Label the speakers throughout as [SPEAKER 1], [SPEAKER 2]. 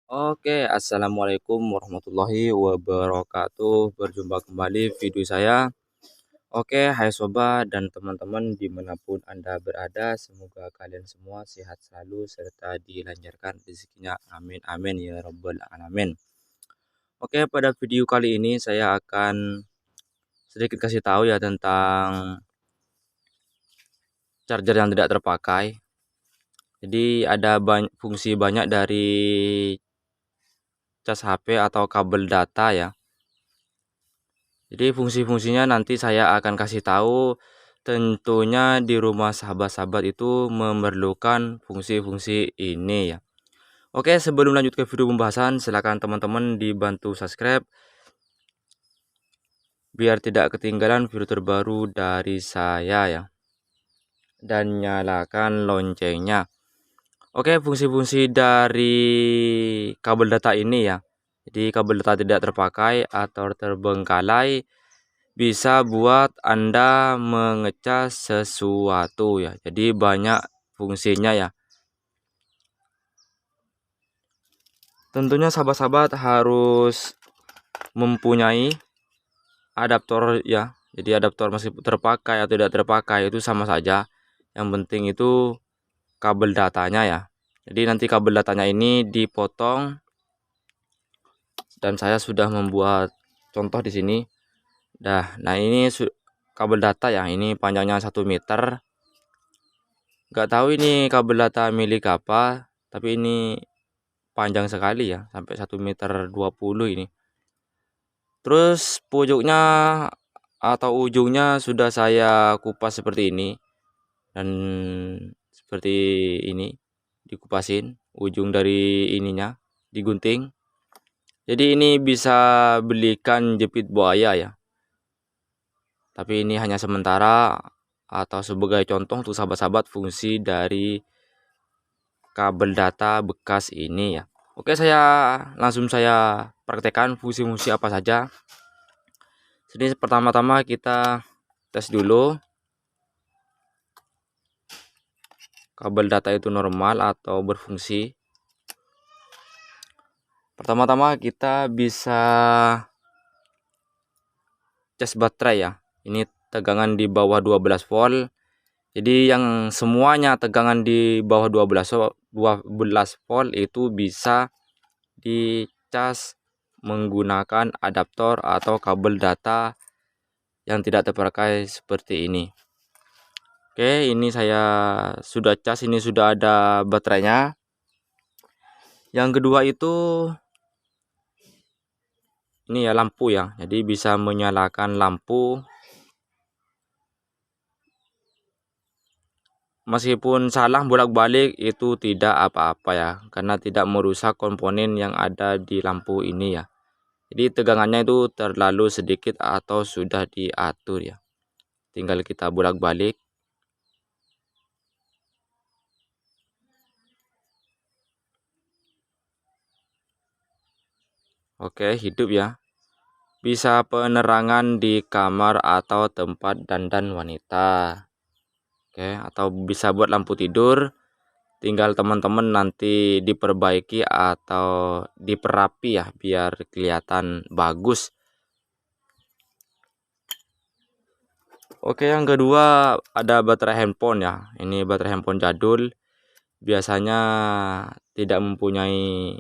[SPEAKER 1] Assalamualaikum warahmatullahi wabarakatuh. Berjumpa kembali video saya. Hai sobat dan teman-teman dimanapun Anda berada, semoga kalian semua sehat selalu serta dilancarkan rezekinya. Amin amin ya rabbal alamin. Pada video kali ini saya akan sedikit kasih tahu ya tentang charger yang tidak terpakai. Jadi ada fungsi banyak dari cas HP atau kabel data ya. Jadi fungsi-fungsinya nanti saya akan kasih tahu. Tentunya di rumah sahabat-sahabat itu memerlukan fungsi-fungsi ini ya. Sebelum lanjut ke video pembahasan, silakan teman-teman dibantu subscribe biar tidak ketinggalan video terbaru dari saya ya. Dan nyalakan loncengnya. Fungsi-fungsi dari kabel data ini ya. Jadi kabel data tidak terpakai atau terbengkalai bisa buat Anda mengecas sesuatu ya. Jadi banyak fungsinya ya. Tentunya sahabat-sahabat harus mempunyai adaptor ya. Jadi adaptor meskipun terpakai atau tidak terpakai itu sama saja. Yang penting itu kabel datanya ya. Jadi nanti kabel datanya ini dipotong dan saya sudah membuat contoh di sini. Nah ini kabel data ya, ini panjangnya 1 meter. Gak tahu ini kabel data milik apa, tapi ini panjang sekali ya, sampai 1,20 meter ini. Terus pojoknya atau ujungnya sudah saya kupas seperti ini. Dan seperti ini dikupasin ujung dari ininya, digunting. Jadi ini bisa belikan jepit buaya ya. Tapi ini hanya sementara atau sebagai contoh untuk sahabat-sahabat fungsi dari kabel data bekas ini ya. Saya praktekkan fungsi-fungsi apa saja. Jadi pertama-tama kita tes dulu kabel data itu normal atau berfungsi. Pertama-tama kita bisa cas baterai ya. Ini tegangan di bawah 12 volt. Jadi yang semuanya tegangan di bawah 12 volt itu bisa dicas menggunakan adaptor atau kabel data yang tidak terpakai seperti ini. Ini saya sudah cas, ini sudah ada baterainya. Yang kedua itu ini ya lampu ya. Jadi bisa menyalakan lampu. Meskipun salah bolak-balik itu tidak apa-apa ya, karena tidak merusak komponen yang ada di lampu ini ya. Jadi tegangannya itu terlalu sedikit atau sudah diatur ya. Tinggal kita bolak-balik. Hidup ya. Bisa penerangan di kamar atau tempat dandan wanita. Atau bisa buat lampu tidur. Tinggal teman-teman nanti diperbaiki atau diperapi ya biar kelihatan bagus. Yang kedua ada baterai handphone ya. Ini baterai handphone jadul. Biasanya tidak mempunyai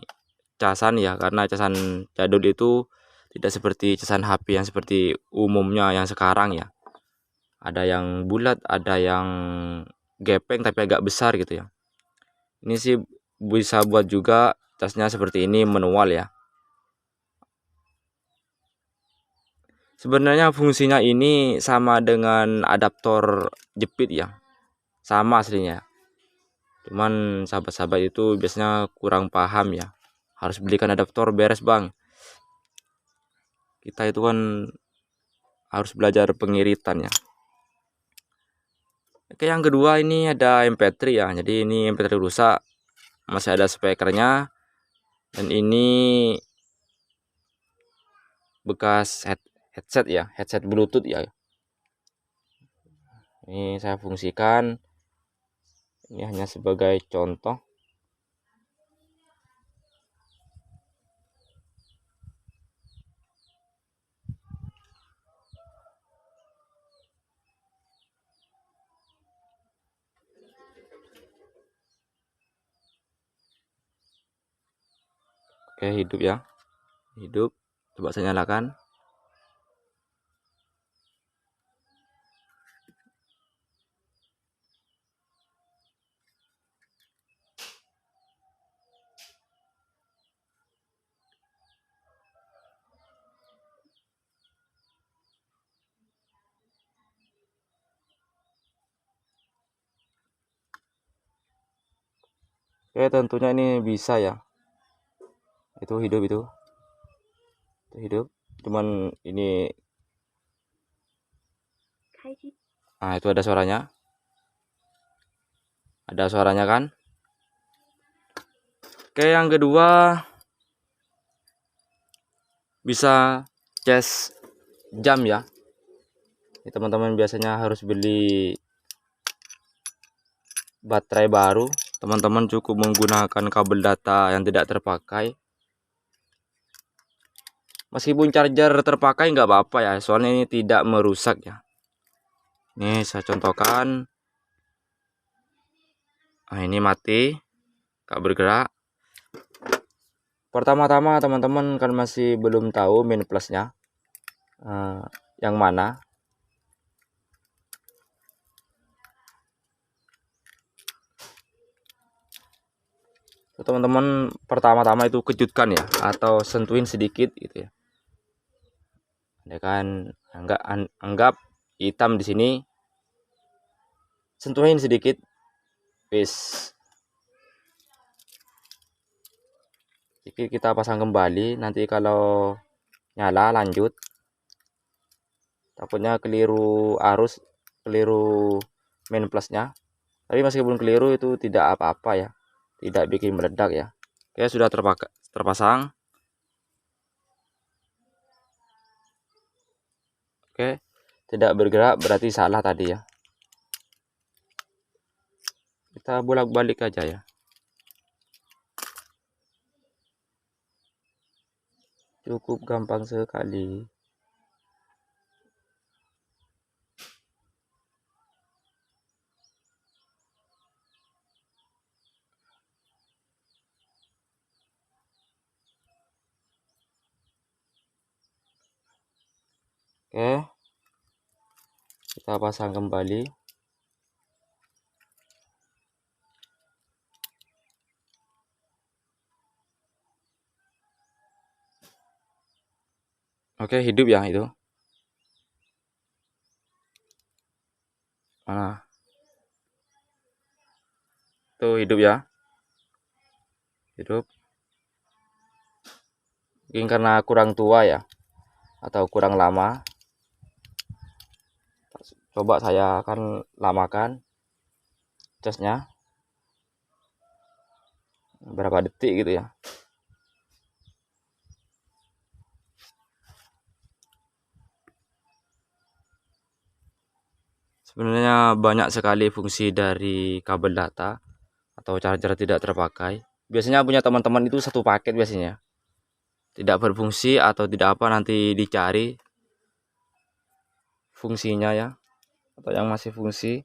[SPEAKER 1] casan ya, karena casan jadul itu tidak seperti casan HP yang seperti umumnya yang sekarang ya. Ada yang bulat, ada yang gepeng tapi agak besar gitu ya. Ini sih bisa buat juga casnya seperti ini manual ya. Sebenarnya fungsinya ini sama dengan adaptor jepit ya. Sama aslinya. Cuman sahabat-sahabat itu biasanya kurang paham ya. Harus belikan adaptor beres bang. Kita itu kan harus belajar pengiritan ya. Yang kedua ini ada MP3 ya. Jadi ini MP3 rusak, masih ada speakernya. Dan ini bekas headset ya, headset Bluetooth ya. Ini saya fungsikan. Ini hanya sebagai contoh. Oke, hidup ya, hidup. Coba saya nyalakan. Oke, tentunya ini bisa ya. Itu hidup itu hidup. Cuman ini, nah itu ada suaranya. Ada suaranya kan? Oke, yang kedua bisa cas jam ya. Teman-teman biasanya harus beli baterai baru. Teman-teman cukup menggunakan kabel data yang tidak terpakai. Meskipun charger terpakai nggak apa-apa ya, soalnya ini tidak merusak ya. Ini saya contohkan. Nah, ini mati, nggak bergerak. Pertama-tama teman-teman kan masih belum tahu min plusnya yang mana. Teman-teman pertama-tama itu kejutkan ya, atau sentuhin sedikit gitu ya. Ya kan, anggap hitam di sini, sentuhin sedikit, wis. Sedikit kita pasang kembali, nanti kalau nyala lanjut. Takutnya keliru arus, keliru main plusnya. Tapi meskipun keliru itu tidak apa-apa ya, tidak bikin meledak ya. Oke, sudah terpasang. Oke, tidak bergerak berarti salah tadi ya. Kita bolak-balik aja ya. Cukup gampang sekali. Oke, kita pasang kembali. Oke, hidup ya itu. Mana? Tuh hidup ya. Hidup. Mungkin karena kurang tua ya, atau kurang lama. Coba saya akan lamakan casnya. Berapa detik gitu ya. Sebenarnya banyak sekali fungsi dari kabel data atau charger tidak terpakai. Biasanya punya teman-teman itu satu paket biasanya. Tidak berfungsi atau tidak apa, nanti dicari fungsinya ya, atau yang masih fungsi.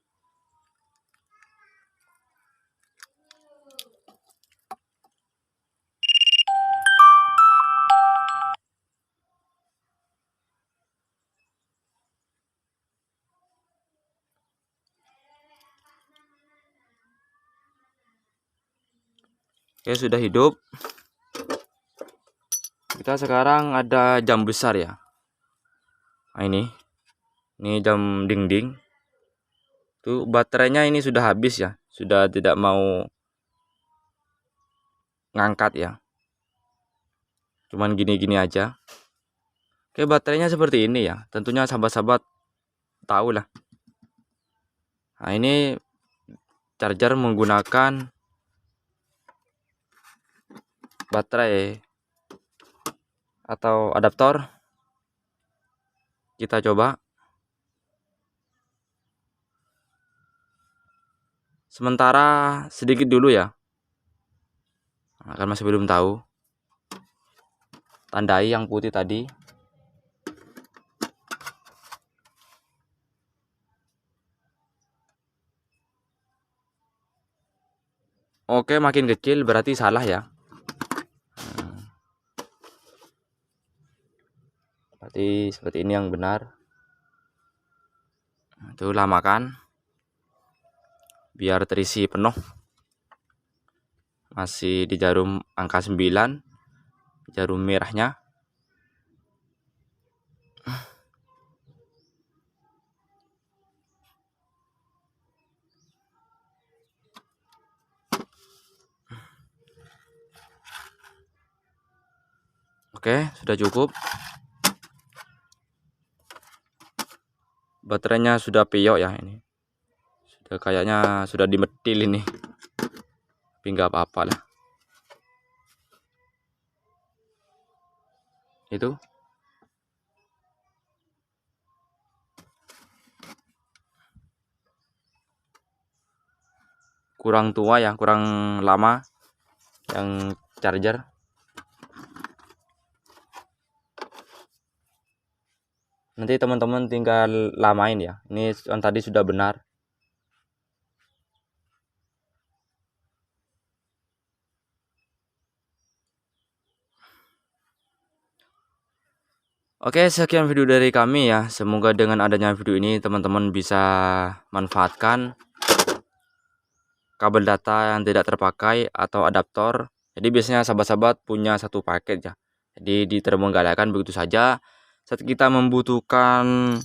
[SPEAKER 1] Oke, sudah hidup. Kita sekarang ada jam besar ya. Nah, ini jam dinding. Tuh baterainya ini sudah habis ya, sudah tidak mau ngangkat ya. Cuman gini-gini aja. Oke, baterainya seperti ini ya. Tentunya sahabat-sahabat tahu lah. Nah, ini charger menggunakan baterai atau adaptor. Kita coba. Sementara sedikit dulu ya. Nah, kan masih belum tahu. Tandai yang putih tadi. Oke, makin kecil berarti salah ya. Berarti seperti ini yang benar. Itu lamakan biar terisi penuh. Masih di jarum angka 9, jarum merahnya. Oke, sudah cukup. Baterainya sudah piyok ya ini. Sudah kayaknya sudah dimetil ini. Tapi nggak apa-apa lah. Itu. Kurang tua ya, kurang lama yang charger. Nanti teman-teman tinggal lamain ya. Ini yang tadi sudah benar. Oke, sekian video dari kami ya. Semoga dengan adanya video ini teman-teman bisa manfaatkan kabel data yang tidak terpakai atau adaptor. Jadi biasanya sahabat-sahabat punya satu paket ya. Jadi diterbenggalaikan begitu saja. Saat kita membutuhkan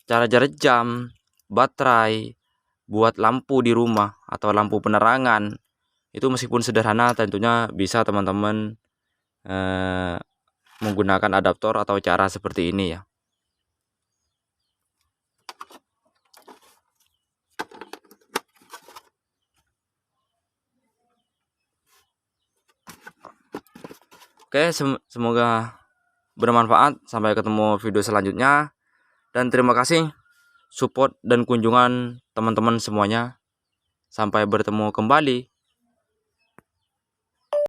[SPEAKER 1] charger jam, baterai, buat lampu di rumah atau lampu penerangan, itu meskipun sederhana tentunya bisa teman-teman menggunakan adaptor atau cara seperti ini ya. Oke, semoga bermanfaat. Sampai ketemu video selanjutnya. Dan terima kasih support dan kunjungan teman-teman semuanya. Sampai bertemu kembali.